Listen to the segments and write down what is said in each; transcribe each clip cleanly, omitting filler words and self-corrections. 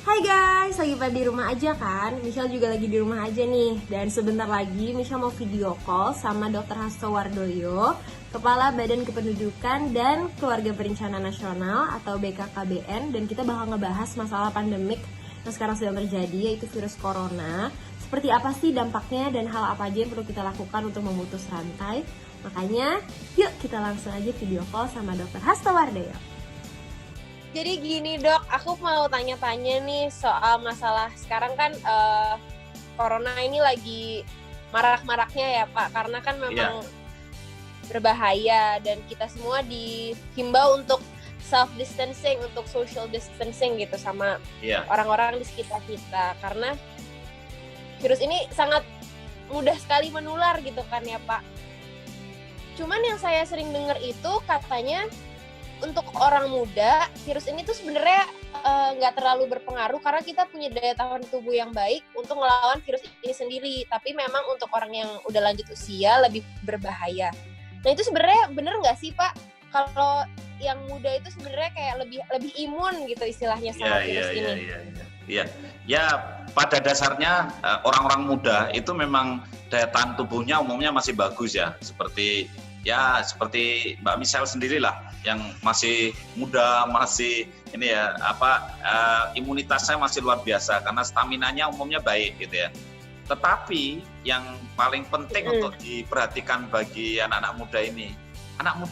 Hai guys, lagi pada di rumah aja kan? Michelle juga lagi di rumah aja nih. Dan sebentar lagi Michelle mau video call sama Dr. Hasto Wardoyo, Kepala Badan Kependudukan dan Keluarga Berencana Nasional atau BKKBN. Dan kita bakal ngebahas masalah pandemik yang sekarang sedang terjadi, yaitu virus corona. Seperti apa sih dampaknya dan hal apa aja yang perlu kita lakukan untuk memutus rantai. Makanya, yuk kita langsung aja video call sama Dr. Hasto Wardoyo. Jadi gini dok, aku mau tanya-tanya nih soal masalah sekarang kan corona ini lagi marak-maraknya ya Pak, karena kan memang berbahaya dan kita semua dihimbau untuk self distancing, untuk social distancing gitu sama orang-orang di sekitar kita, karena virus ini sangat mudah sekali menular gitu kan ya Pak. Cuman yang saya sering dengar itu katanya untuk orang muda, virus ini tuh sebenarnya nggak terlalu berpengaruh karena kita punya daya tahan tubuh yang baik untuk melawan virus ini sendiri. Tapi memang untuk orang yang udah lanjut usia lebih berbahaya. Nah itu sebenarnya bener nggak sih Pak? Kalau yang muda itu sebenarnya kayak lebih imun gitu istilahnya sama virus ini. Iya. Ya pada dasarnya orang-orang muda itu memang daya tahan tubuhnya umumnya masih bagus ya. Seperti Mbak Michelle sendirilah yang masih muda, masih imunitasnya masih luar biasa karena staminanya umumnya baik gitu ya. Tetapi yang paling penting untuk diperhatikan bagi anak-anak muda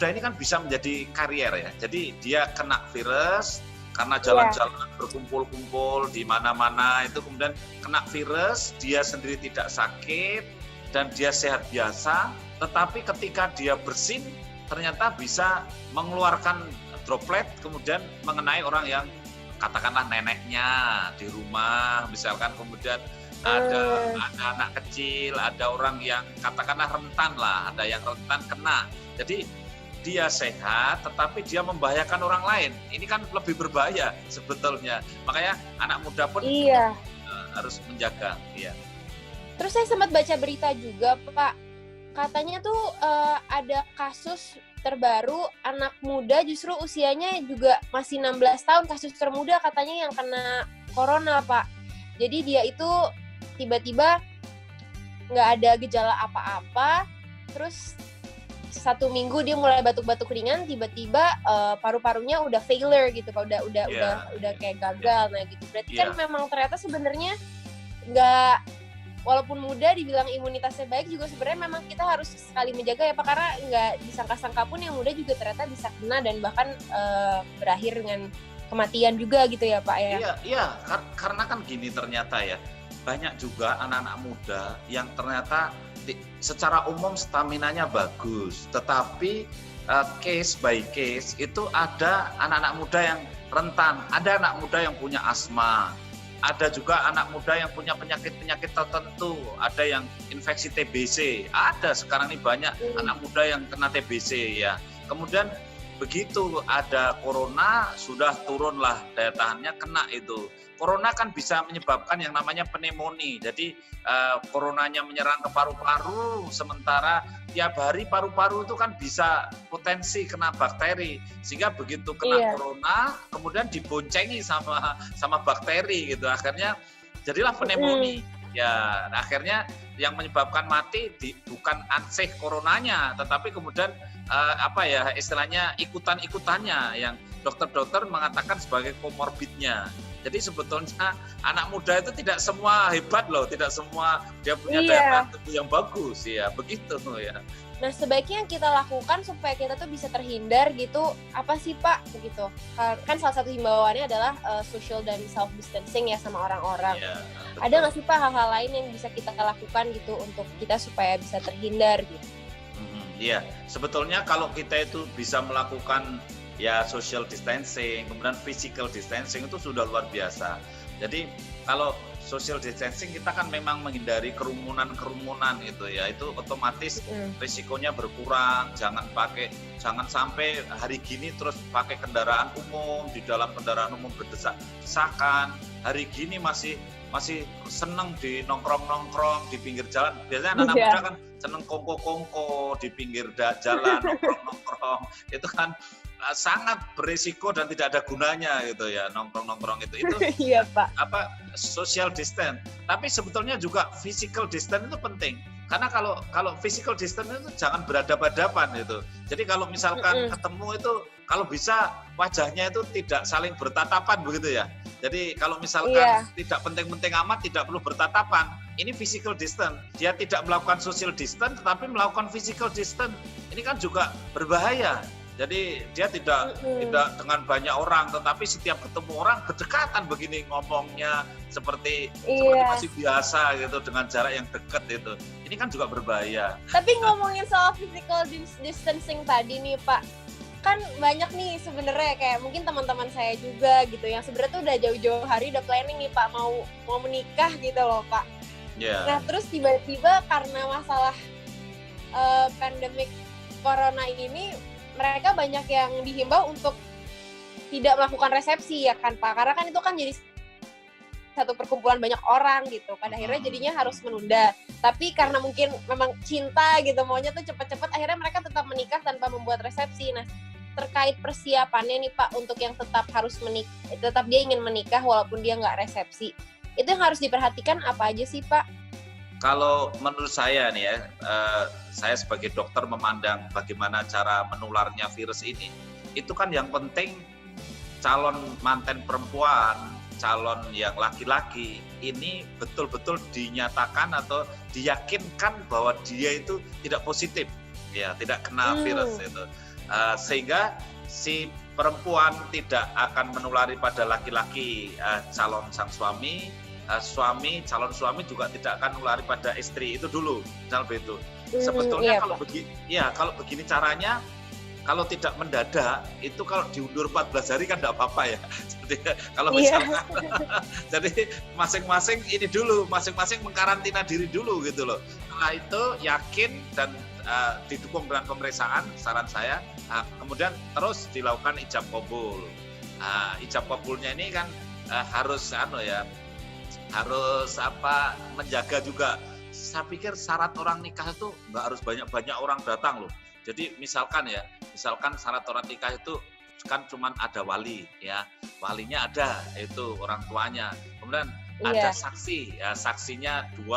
ini kan bisa menjadi karier ya. Jadi dia kena virus karena jalan-jalan berkumpul-kumpul di mana-mana itu kemudian kena virus, dia sendiri tidak sakit dan dia sehat biasa. Tetapi ketika dia bersin, ternyata bisa mengeluarkan droplet kemudian mengenai orang yang katakanlah neneknya di rumah, misalkan kemudian ada anak kecil, ada orang yang katakanlah rentan lah, ada yang rentan kena. Jadi dia sehat, tetapi dia membahayakan orang lain. Ini kan lebih berbahaya sebetulnya. Makanya anak muda pun harus menjaga. Iya. Terus saya sempat baca berita juga, Pak. Katanya tuh ada kasus terbaru anak muda justru usianya juga masih 16 tahun, kasus termuda katanya yang kena corona Pak. Jadi dia itu tiba-tiba nggak ada gejala apa-apa, terus 1 minggu dia mulai batuk-batuk ringan, tiba-tiba paru-parunya udah failure gitu Pak, udah kayak gagal. Nah gitu berarti kan memang ternyata sebenarnya nggak, walaupun muda dibilang imunitasnya baik juga sebenarnya memang kita harus sekali menjaga ya Pak, karena nggak disangka-sangka pun yang muda juga ternyata bisa kena dan bahkan berakhir dengan kematian juga gitu ya Pak ya. Iya, karena kan gini ternyata ya, banyak juga anak-anak muda yang ternyata secara umum staminanya bagus, tetapi case by case itu ada anak-anak muda yang rentan, ada anak muda yang punya asma, ada juga anak muda yang punya penyakit-penyakit tertentu, ada yang infeksi TBC, ada sekarang ini banyak anak muda yang kena TBC ya. Kemudian begitu ada corona, sudah turunlah daya tahannya, kena itu. Corona kan bisa menyebabkan yang namanya pneumonia. Jadi coronanya menyerang ke paru-paru, sementara tiap hari paru-paru itu kan bisa potensi kena bakteri. Sehingga begitu kena corona, kemudian diboncengi sama bakteri gitu. Akhirnya jadilah pneumonia. Ya, akhirnya yang menyebabkan mati bukan ansih coronanya, tetapi kemudian istilahnya ikutan-ikutannya yang dokter-dokter mengatakan sebagai komorbidnya. Jadi sebetulnya anak muda itu tidak semua hebat loh, tidak semua dia punya daya tahan tubuh yang bagus ya, begitu ya. Nah sebaiknya yang kita lakukan supaya kita tuh bisa terhindar gitu, apa sih Pak begitu? Kan salah satu himbauannya adalah social dan self distancing ya sama orang-orang. Ya, ada nggak sih Pak hal-hal lain yang bisa kita lakukan gitu untuk kita supaya bisa terhindar gitu? Iya, sebetulnya kalau kita itu bisa melakukan ya social distancing, kemudian physical distancing itu sudah luar biasa. Jadi kalau social distancing kita kan memang menghindari kerumunan itu ya, itu otomatis risikonya berkurang. Jangan sampai hari gini terus pakai kendaraan umum, di dalam kendaraan umum berdesak-desakan. Hari gini masih seneng di nongkrong di pinggir jalan. Biasanya anak muda kan seneng kongko di pinggir jalan nongkrong. Itu kan sangat berisiko dan tidak ada gunanya gitu ya nongkrong itu Iya Pak. Social distance. Tapi sebetulnya juga physical distance itu penting. Karena kalau physical distance itu jangan berhadapan-hadapan itu. Jadi kalau misalkan ketemu itu kalau bisa wajahnya itu tidak saling bertatapan begitu ya. Jadi kalau misalkan tidak penting-penting amat, tidak perlu bertatapan. Ini physical distance. Dia tidak melakukan social distance tetapi melakukan physical distance. Ini kan juga berbahaya. Jadi dia tidak dengan banyak orang, tetapi setiap ketemu orang berdekatan begini ngomongnya seperti masih biasa gitu dengan jarak yang dekat itu. Ini kan juga berbahaya. Tapi ngomongin soal physical distancing tadi nih Pak, kan banyak nih sebenarnya kayak mungkin teman-teman saya juga gitu yang sebenarnya tuh udah jauh-jauh hari udah planning nih Pak mau menikah gitu loh Pak. Yeah. Nah terus tiba-tiba karena masalah pandemik corona ini mereka banyak yang dihimbau untuk tidak melakukan resepsi ya kan Pak, karena kan itu kan jadi satu perkumpulan banyak orang gitu, pada akhirnya jadinya harus menunda. Tapi karena mungkin memang cinta gitu, maunya tuh cepet-cepet, akhirnya mereka tetap menikah tanpa membuat resepsi. Nah terkait persiapannya nih Pak untuk yang tetap harus menikah, tetap dia ingin menikah walaupun dia nggak resepsi, itu yang harus diperhatikan apa aja sih Pak? Kalau menurut saya nih ya, saya sebagai dokter memandang bagaimana cara menularnya virus ini. Itu kan yang penting calon manten perempuan, calon yang laki-laki ini betul-betul dinyatakan atau diyakinkan bahwa dia itu tidak positif, ya tidak kena virus itu. Sehingga si perempuan tidak akan menulari pada laki-laki calon sang suami. Calon suami juga tidak akan menulari pada istri itu dulu, misal begitu. Sebetulnya kalau begini caranya, kalau tidak mendadak itu kalau diundur 14 hari kan tidak apa-apa ya. Jadi kalau misalkan jadi masing-masing ini dulu, masing-masing mengkarantina diri dulu gitu loh. Setelah itu yakin dan didukung dengan pemeriksaan, saran saya, kemudian terus dilakukan ijab qabul. Ijab qabulnya ini kan harus menjaga juga. Saya pikir syarat orang nikah itu nggak harus banyak-banyak orang datang loh. Jadi misalkan syarat orang nikah itu kan cuma ada wali ya, walinya ada itu orang tuanya, kemudian ada saksi ya, saksinya 2,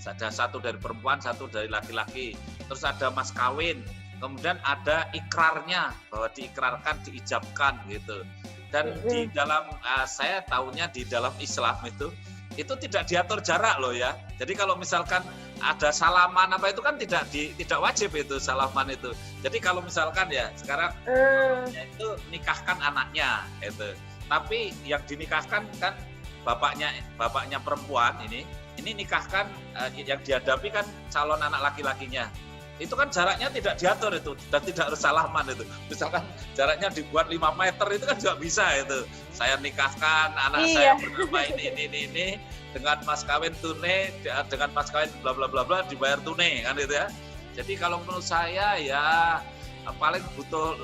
ada 1 dari perempuan 1 dari laki-laki, terus ada mas kawin, kemudian ada ikrarnya bahwa diikrarkan diijabkan gitu. Dan di dalam saya tahunya di dalam Islam itu tidak diatur jarak loh ya. Jadi kalau misalkan ada salaman apa itu kan tidak wajib itu salaman itu. Jadi kalau misalkan ya sekarang itu nikahkan anaknya itu. Tapi yang dinikahkan kan bapaknya perempuan ini nikahkan yang dihadapi kan calon anak laki-lakinya. Itu kan jaraknya tidak diatur itu dan tidak harus salaman itu. Misalkan jaraknya dibuat 5 meter itu kan juga bisa itu. Saya nikahkan anak saya bernama ini dengan mas kawin tunai, dengan mas kawin bla bla bla bla dibayar tunai kan itu ya. Jadi kalau menurut saya ya paling butuh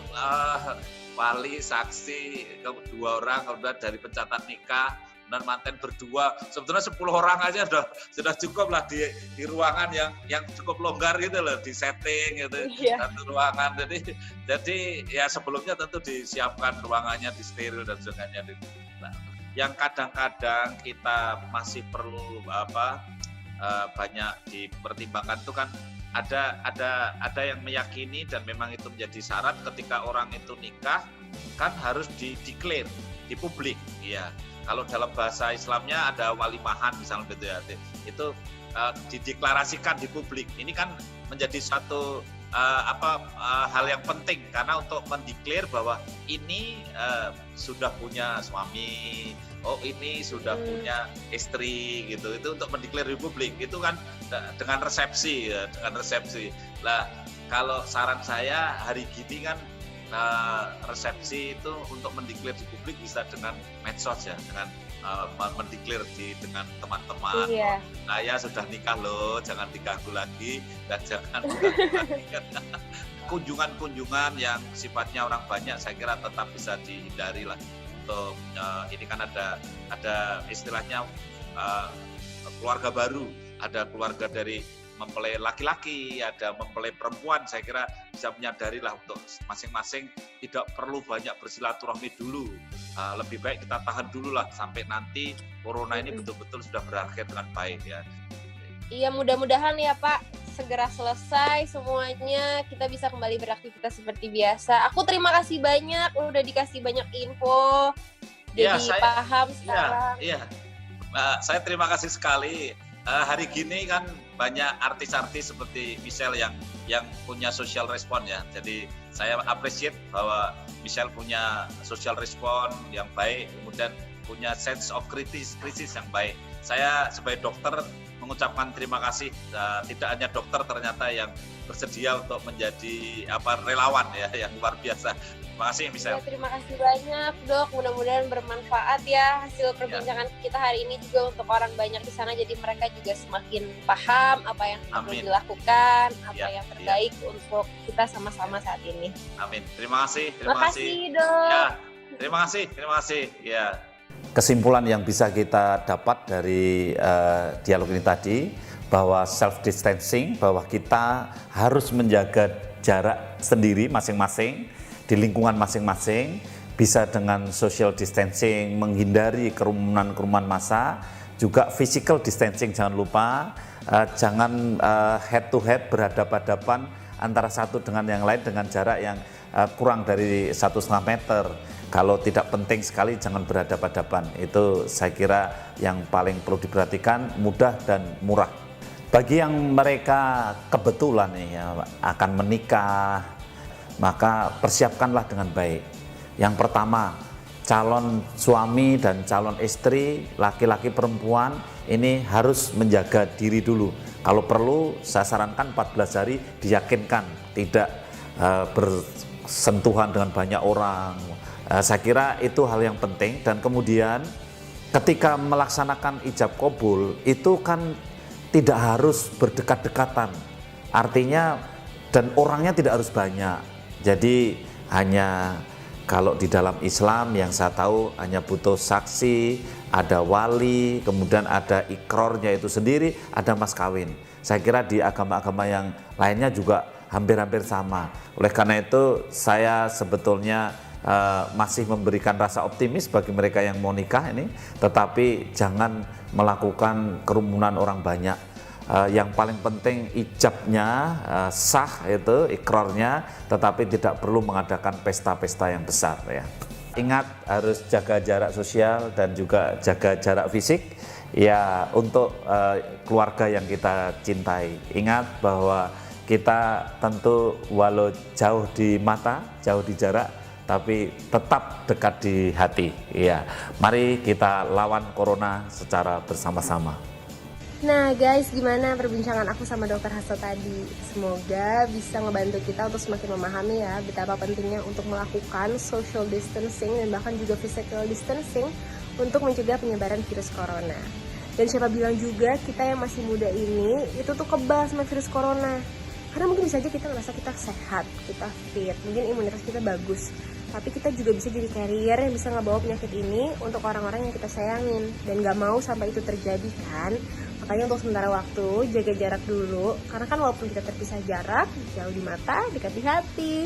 wali, saksi, 2 orang, kemudian dari pencatat nikah, dan manten berdua, sebetulnya 10 orang aja sudah cukup lah di ruangan yang cukup longgar gitu loh, di setting gitu, satu ruangan. Jadi ya sebelumnya tentu disiapkan ruangannya, di steril dan sebagainya. Nah, yang kadang-kadang kita masih perlu banyak dipertimbangkan itu kan ada yang meyakini dan memang itu menjadi syarat ketika orang itu nikah kan harus di-declare di publik ya. Kalau dalam bahasa Islamnya ada walimahan misalnya gitu ya, itu dideklarasikan di publik. Ini kan menjadi satu hal yang penting karena untuk mendeklar bahwa ini sudah punya suami, ini sudah punya istri gitu. Itu untuk mendeklar di publik. Itu kan dengan resepsi ya, Lah kalau saran saya hari gini kan resepsi itu untuk mendeklar di publik bisa dengan medsos ya, dengan mendeklar dengan teman-teman. Saya sudah nikah loh, jangan diganggu lagi dan jangan kunjungan-kunjungan yang sifatnya orang banyak saya kira tetap bisa dihindari lah. Untuk ini kan ada istilahnya keluarga baru, ada keluarga dari mempelai laki-laki, ada mempelai perempuan. Saya kira bisa menyadari lah untuk masing-masing tidak perlu banyak bersilaturahmi dulu. Lebih baik kita tahan dulu lah sampai nanti corona ini betul-betul sudah berakhir dengan baik ya. Iya, mudah-mudahan ya Pak segera selesai semuanya, kita bisa kembali beraktivitas seperti biasa. Aku terima kasih banyak, udah dikasih banyak info, jadi paham sekarang. Iya. Saya terima kasih sekali. Hari gini kan banyak artis-artis seperti Michelle yang punya social respon ya. Jadi saya appreciate bahwa Michelle punya social respon yang baik, kemudian punya sense of krisis yang baik. Saya sebagai dokter mengucapkan terima kasih, tidak hanya dokter ternyata yang bersedia untuk menjadi relawan ya, yang luar biasa. Terima kasih Michelle. Ya, terima kasih banyak Dok, mudah-mudahan bermanfaat ya hasil perbincangan kita hari ini juga untuk orang banyak di sana, jadi mereka juga semakin paham apa yang perlu dilakukan, apa yang terbaik untuk kita sama-sama saat ini. Amin. Terima kasih. Terima kasih Dok. Ya, terima kasih. Ya. Kesimpulan yang bisa kita dapat dari dialog ini tadi, bahwa self distancing, bahwa kita harus menjaga jarak sendiri masing-masing di lingkungan masing-masing, bisa dengan social distancing, menghindari kerumunan massa, juga physical distancing jangan lupa, jangan head to head berhadapan-hadapan antara satu dengan yang lain dengan jarak yang kurang dari 1,5 meter. Kalau tidak penting sekali jangan berhadapan-hadapan. Itu saya kira yang paling perlu diperhatikan, mudah dan murah. Bagi yang mereka kebetulan ya akan menikah, maka persiapkanlah dengan baik. Yang pertama, calon suami dan calon istri, laki-laki perempuan ini harus menjaga diri dulu. Kalau perlu saya sarankan 14 hari diyakinkan tidak bersentuhan dengan banyak orang. Saya kira itu hal yang penting. Dan kemudian ketika melaksanakan ijab qabul itu kan tidak harus berdekat-dekatan, artinya dan orangnya tidak harus banyak. Jadi hanya kalau di dalam Islam yang saya tahu hanya butuh saksi, ada wali, kemudian ada ikrornya itu sendiri, ada mas kawin. Saya kira di agama-agama yang lainnya juga hampir-hampir sama. Oleh karena itu saya sebetulnya masih memberikan rasa optimis bagi mereka yang mau nikah ini, tetapi jangan melakukan kerumunan orang banyak. Yang paling penting ijabnya sah, itu ikrarnya, tetapi tidak perlu mengadakan pesta-pesta yang besar ya. Ingat harus jaga jarak sosial dan juga jaga jarak fisik ya untuk keluarga yang kita cintai. Ingat bahwa kita tentu walau jauh di mata, jauh di jarak, tapi tetap dekat di hati. Ya, mari kita lawan corona secara bersama-sama. Nah guys, gimana perbincangan aku sama Dr. Hasto tadi? Semoga bisa ngebantu kita untuk semakin memahami ya betapa pentingnya untuk melakukan social distancing dan bahkan juga physical distancing untuk mencegah penyebaran virus corona. Dan siapa bilang juga kita yang masih muda ini itu tuh kebal sama virus corona. Karena mungkin bisa aja kita ngerasa kita sehat, kita fit, mungkin imunitas kita bagus, tapi kita juga bisa jadi carrier yang bisa ngebawa penyakit ini untuk orang-orang yang kita sayangin. Dan gak mau sampai itu terjadi kan. Makanya untuk sementara waktu jaga jarak dulu, karena kan walaupun kita terpisah jarak, jauh di mata, dekat di hati.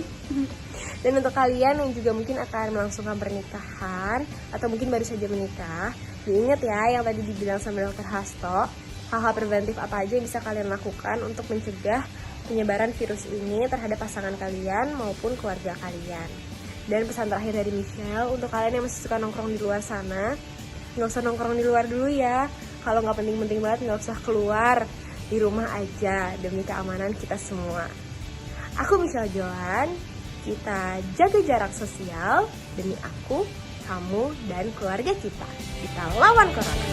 Dan untuk kalian yang juga mungkin akan melangsungkan pernikahan atau mungkin baru saja menikah, diingat ya yang tadi dibilang sama Dr. Hasto, hal-hal preventif apa aja yang bisa kalian lakukan untuk mencegah penyebaran virus ini terhadap pasangan kalian maupun keluarga kalian. Dan pesan terakhir dari Michelle, untuk kalian yang masih suka nongkrong di luar sana, nggak usah nongkrong di luar dulu ya. Kalau nggak penting-penting banget nggak usah keluar, di rumah aja demi keamanan kita semua. Aku Michelle Johan, kita jaga jarak sosial demi aku, kamu, dan keluarga kita. Kita lawan corona.